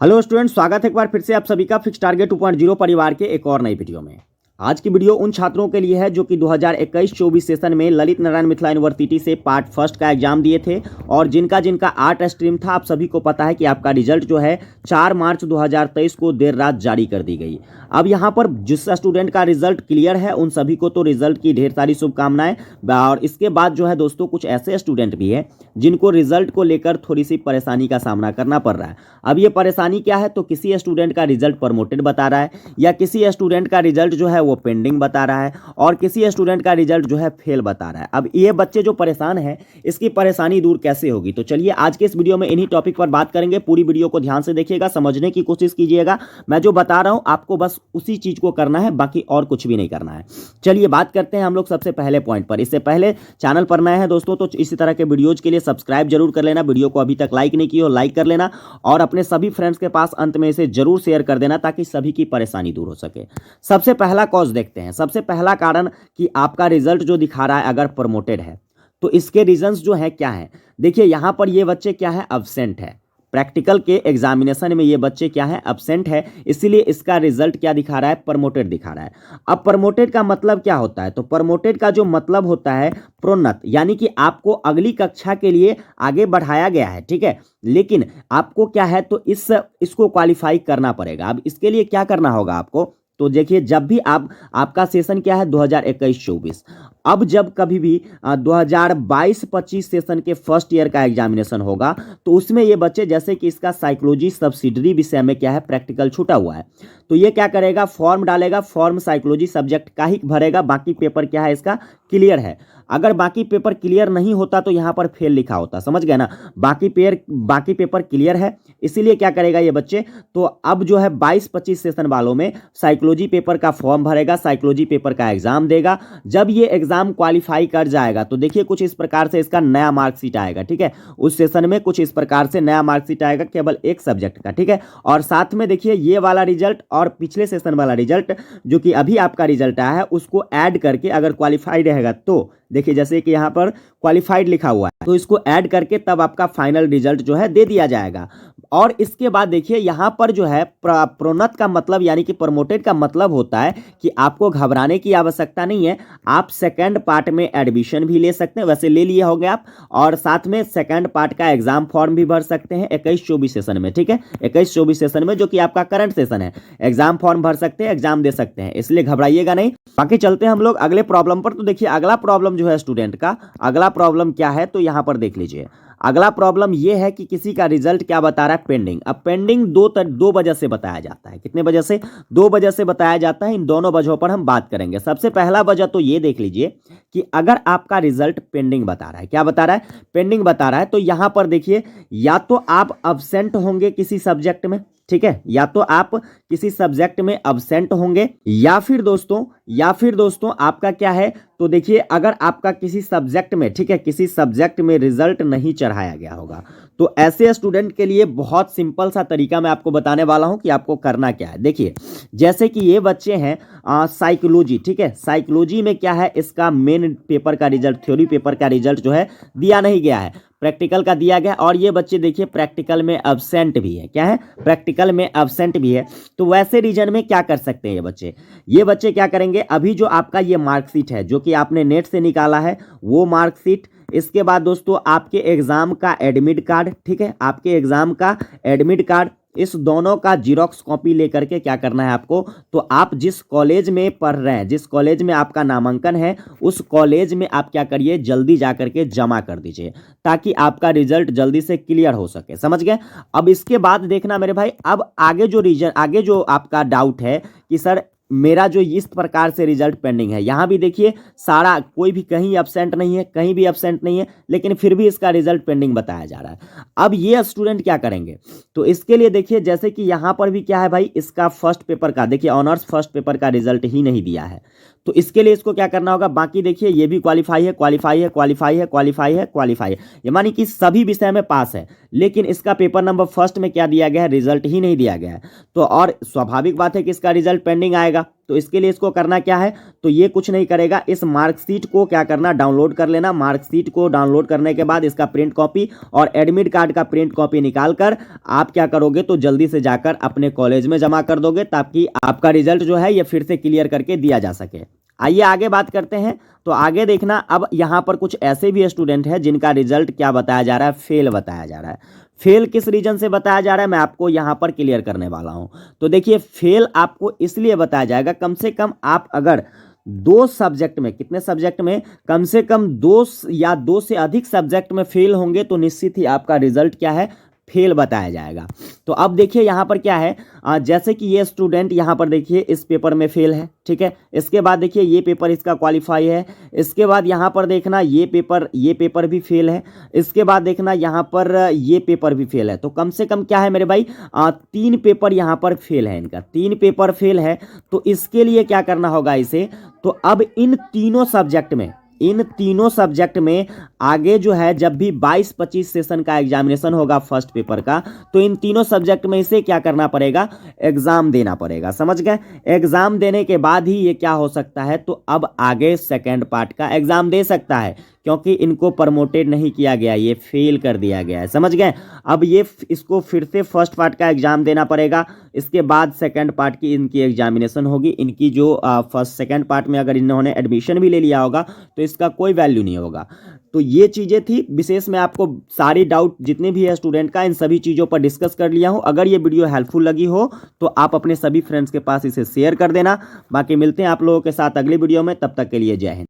Hello student, स्वागत है एक बार फिर से आप सभी का फिक्स टारगेट 2.0 परिवार के एक और नई वीडियो में। आज की वीडियो उन छात्रों के लिए है जो कि 2021-24 सेशन में ललित नारायण मिथिला यूनिवर्सिटी से पार्ट फर्स्ट का एग्जाम दिए थे और जिनका जिनका आर्ट स्ट्रीम था। आप सभी को पता है कि आपका रिजल्ट जो है 4 मार्च 2023 को देर रात जारी कर दी गई। अब यहाँ पर जिस स्टूडेंट का रिजल्ट क्लियर है उन सभी को तो रिजल्ट की ढेर सारी शुभकामनाएं। और इसके बाद जो है दोस्तों, कुछ ऐसे स्टूडेंट भी हैं जिनको रिजल्ट को लेकर थोड़ी सी परेशानी का सामना करना पड़ रहा है। अब ये परेशानी क्या है, तो किसी स्टूडेंट का रिजल्ट प्रमोटेड बता रहा है या किसी स्टूडेंट का रिजल्ट जो है वो पेंडिंग बता रहा है और किसी स्टूडेंट का रिजल्ट जो है फेल बता रहा है। अब ये बच्चे जो परेशान हैं, इसकी परेशानी दूर कैसे होगी, तो चलिए आज के इस वीडियो में इन्हीं टॉपिक पर बात करेंगे। पूरी वीडियो को ध्यान से देखिएगा, समझने की कोशिश कीजिएगा। मैं जो बता रहा हूं आपको बस उसी चीज को करना है, बाकी और कुछ भी नहीं करना है। चलिए बात करते हैं हम लोग सबसे पहले पॉइंट पर। इससे पहले चैनल पर नए हैं दोस्तों तो इसी तरह के वीडियोज के लिए सब्सक्राइब जरूर कर लेना। वीडियो को अभी तक लाइक नहीं किया हो लाइक कर लेना और अपने सभी फ्रेंड्स के पास अंत में इसे जरूर शेयर कर देना ताकि सभी की परेशानी दूर हो सके। सबसे पहला कॉज देखते हैं। सबसे पहला कारण कि आपका रिजल्ट जो दिखा रहा है अगर प्रमोटेड है तो इसके रीजंस जो है क्या है। देखिए यहां पर ये बच्चे क्या है, अब्सेंट है। प्रैक्टिकल के एग्जामिनेशन में ये बच्चे क्या है, अब्सेंट है, इसीलिए इसका रिजल्ट क्या दिखा रहा है, प्रमोटेड दिखा रहा है। अब प्रमोटेड का मतलब क्या होता है, तो प्रमोटेड का जो मतलब होता है प्रोन्नत, यानी कि आपको अगली कक्षा के लिए आगे बढ़ाया गया है, ठीक है। लेकिन आपको क्या है, तो इसको क्वालिफाई करना पड़ेगा। अब इसके लिए क्या करना होगा आपको, तो देखिए जब भी आपका सेशन क्या है 2021-24, अब जब कभी भी 2022-25 सेशन के फर्स्ट ईयर का एग्जामिनेशन होगा तो उसमें ये बच्चे, जैसे कि इसका साइकोलॉजी सब्सिडरी विषय में क्या है प्रैक्टिकल छूटा हुआ है, तो ये क्या करेगा, फॉर्म डालेगा, फॉर्म साइकोलॉजी सब्जेक्ट का ही भरेगा, बाकी पेपर क्या है इसका क्लियर है। अगर बाकी पेपर क्लियर नहीं होता तो यहाँ पर फेल लिखा होता, समझ गए ना। बाकी पेपर क्लियर है, इसीलिए क्या करेगा ये बच्चे, तो अब जो है 22-25 सेशन वालों में साइकोलॉजी पेपर का फॉर्म भरेगा, साइकोलॉजी पेपर का एग्जाम देगा। जब ये एग्जाम क्वालिफाई कर जाएगा तो देखिए कुछ इस प्रकार से इसका नया मार्कशीट आएगा, ठीक है। उस सेशन में कुछ इस प्रकार से नया मार्कशीट आएगा केवल एक सब्जेक्ट का, ठीक है। और साथ में देखिए ये वाला रिजल्ट और पिछले सेशन वाला रिजल्ट जो कि अभी आपका रिजल्ट आया है उसको ऐड करके अगर क्वालिफाइड रहेगा तो देखिए जैसे कि यहाँ पर क्वालिफाइड लिखा हुआ है तो इसको ऐड करके तब आपका फाइनल रिजल्ट जो है दे दिया जाएगा। और इसके बाद देखिए यहाँ पर जो है प्रोन्नत का मतलब यानी कि प्रमोटेड का मतलब होता है कि आपको घबराने की आवश्यकता नहीं है। आप सेकंड पार्ट में एडमिशन भी ले सकते हैं, वैसे ले लिए होंगे आप, और साथ में सेकंड पार्ट का एग्जाम फॉर्म भी भर सकते हैं 21-24 सेशन में, ठीक है। 21-24 सेशन में जो कि आपका करंट सेशन है, एग्जाम फॉर्म भर सकते हैं, एग्जाम दे सकते हैं, इसलिए घबराइएगा नहीं। बाकी चलते हैं हम लोग अगले प्रॉब्लम पर। तो देखिए अगला प्रॉब्लम जो है स्टूडेंट का, अगला प्रॉब्लम क्या है, तो यहां पर देख लीजिए। अगला प्रॉब्लम यह है कि किसी का रिजल्ट क्या बता रहा है, पेंडिंग। अब पेंडिंग दो वजह से बताया जाता है। कितने वजह से, 2 वजह से बताया जाता है। इन दोनों वजहों पर हम बात करेंगे। सबसे पहला वजह तो ये देख लीजिए कि अगर आपका रिजल्ट पेंडिंग बता रहा है, क्या बता रहा है, पेंडिंग बता रहा है, तो यहां पर देखिए या तो आप अब्सेंट होंगे किसी सब्जेक्ट में, ठीक है, या तो आप किसी सब्जेक्ट में अब्सेंट होंगे या फिर दोस्तों आपका क्या है, तो देखिए अगर आपका किसी सब्जेक्ट में, ठीक है, किसी सब्जेक्ट में रिजल्ट नहीं चढ़ाया गया होगा। तो ऐसे स्टूडेंट के लिए बहुत सिंपल सा तरीका मैं आपको बताने वाला हूं कि आपको करना क्या है। देखिए जैसे कि ये बच्चे हैं साइकोलॉजी, ठीक है, साइकोलॉजी में क्या है, इसका मेन पेपर का रिजल्ट, थ्योरी पेपर का रिजल्ट जो है दिया नहीं गया है, प्रैक्टिकल का दिया गया। और ये बच्चे देखिए प्रैक्टिकल में अब्सेंट भी है, क्या है, प्रैक्टिकल में अब्सेंट भी है। तो वैसे रीजन में क्या कर सकते हैं ये बच्चे क्या करेंगे, अभी जो आपका ये मार्कशीट है जो कि आपने नेट से निकाला है वो मार्कशीट, इसके बाद दोस्तों आपके एग्जाम का एडमिट कार्ड, ठीक है, आपके एग्जाम का एडमिट कार्ड, इस दोनों का जीरोक्स कॉपी लेकर के क्या करना है आपको, तो आप जिस कॉलेज में पढ़ रहे हैं, जिस कॉलेज में आपका नामांकन है, उस कॉलेज में आप क्या करिए, जल्दी जा करके जमा कर दीजिए ताकि आपका रिजल्ट जल्दी से क्लियर हो सके, समझ गए। अब इसके बाद देखना मेरे भाई, अब आगे जो आपका डाउट है कि सर मेरा जो इस प्रकार से रिजल्ट पेंडिंग है, यहां भी देखिए सारा कोई भी कहीं एब्सेंट नहीं है, कहीं भी एब्सेंट नहीं है, लेकिन फिर भी इसका रिजल्ट पेंडिंग बताया जा रहा है। अब ये स्टूडेंट क्या करेंगे, तो इसके लिए देखिए जैसे कि यहां पर भी क्या है भाई, इसका फर्स्ट पेपर का देखिए ऑनर्स फर्स्ट पेपर का रिजल्ट ही नहीं दिया है, तो इसके लिए इसको क्या करना होगा, बाकी देखिए ये भी क्वालिफाई है, क्वालिफाई है, क्वालिफाई है, क्वालिफाई है, क्वालिफाई है, ये मानी कि सभी विषय में पास है, लेकिन इसका पेपर नंबर फर्स्ट में क्या दिया गया है, रिजल्ट ही नहीं दिया गया है। तो और स्वाभाविक बात है कि इसका रिजल्ट पेंडिंग आएगा, तो इसके लिए इसको करना क्या है, तो ये कुछ नहीं करेगा, इस मार्कशीट को क्या करना, डाउनलोड कर लेना। मार्कशीट को डाउनलोड करने के बाद इसका प्रिंट कॉपी और एडमिट कार्ड का प्रिंट कॉपी निकाल कर आप क्या करोगे, तो जल्दी से जाकर अपने कॉलेज में जमा कर दोगे, ताकि आपका रिजल्ट जो है ये फिर से क्लियर करके दिया जा सके। आइए आगे बात करते हैं। तो आगे देखना, अब यहाँ पर कुछ ऐसे भी स्टूडेंट हैं जिनका रिजल्ट क्या बताया जा रहा है, फेल बताया जा रहा है। फेल किस रीजन से बताया जा रहा है, मैं आपको यहाँ पर क्लियर करने वाला हूँ। तो देखिए, फेल आपको इसलिए बताया जाएगा, कम से कम आप अगर 2 सब्जेक्ट में, कितने सब्जेक्ट में, कम से कम 2 या 2 से अधिक सब्जेक्ट में फेल होंगे तो निश्चित ही आपका रिजल्ट क्या है, फेल बताया जाएगा। तो अब देखिए यहाँ पर क्या है, जैसे कि ये स्टूडेंट यहाँ पर देखिए इस पेपर में फेल है, ठीक है। इसके बाद देखिए ये पेपर इसका क्वालिफाई है। इसके बाद यहाँ पर देखना ये पेपर भी फेल है। इसके बाद देखना यहाँ पर ये पेपर भी फेल है। तो कम से कम क्या है मेरे भाई, 3 पेपर यहाँ पर फेल है, इनका 3 पेपर फेल है। तो इसके लिए क्या करना होगा इसे, तो अब इन तीनों सब्जेक्ट में आगे जो है जब भी 22-25 सेशन का एग्जामिनेशन होगा फर्स्ट पेपर का, तो इन तीनों सब्जेक्ट में इसे क्या करना पड़ेगा, एग्जाम देना पड़ेगा। समझ गए? एग्जाम देने के बाद ही ये क्या हो सकता है, तो अब आगे सेकेंड पार्ट का एग्जाम दे सकता है, क्योंकि इनको प्रमोटेड नहीं किया गया, ये फेल कर दिया गया है। समझ गए? अब ये इसको फिर से फर्स्ट पार्ट का एग्जाम देना पड़ेगा। इसके बाद सेकंड पार्ट की इनकी एग्जामिनेशन होगी। इनकी जो फर्स्ट सेकंड पार्ट में अगर इन्होंने एडमिशन भी ले लिया होगा तो इसका कोई वैल्यू नहीं होगा। तो ये चीज़ें थी विशेष, में आपको सारी डाउट जितने भी है स्टूडेंट का, इन सभी चीज़ों पर डिस्कस कर लिया हूँ। अगर ये वीडियो हेल्पफुल लगी हो तो आप अपने सभी फ्रेंड्स के पास इसे शेयर कर देना। बाकी मिलते हैं आप लोगों के साथ अगली वीडियो में, तब तक के लिए जय हिंद।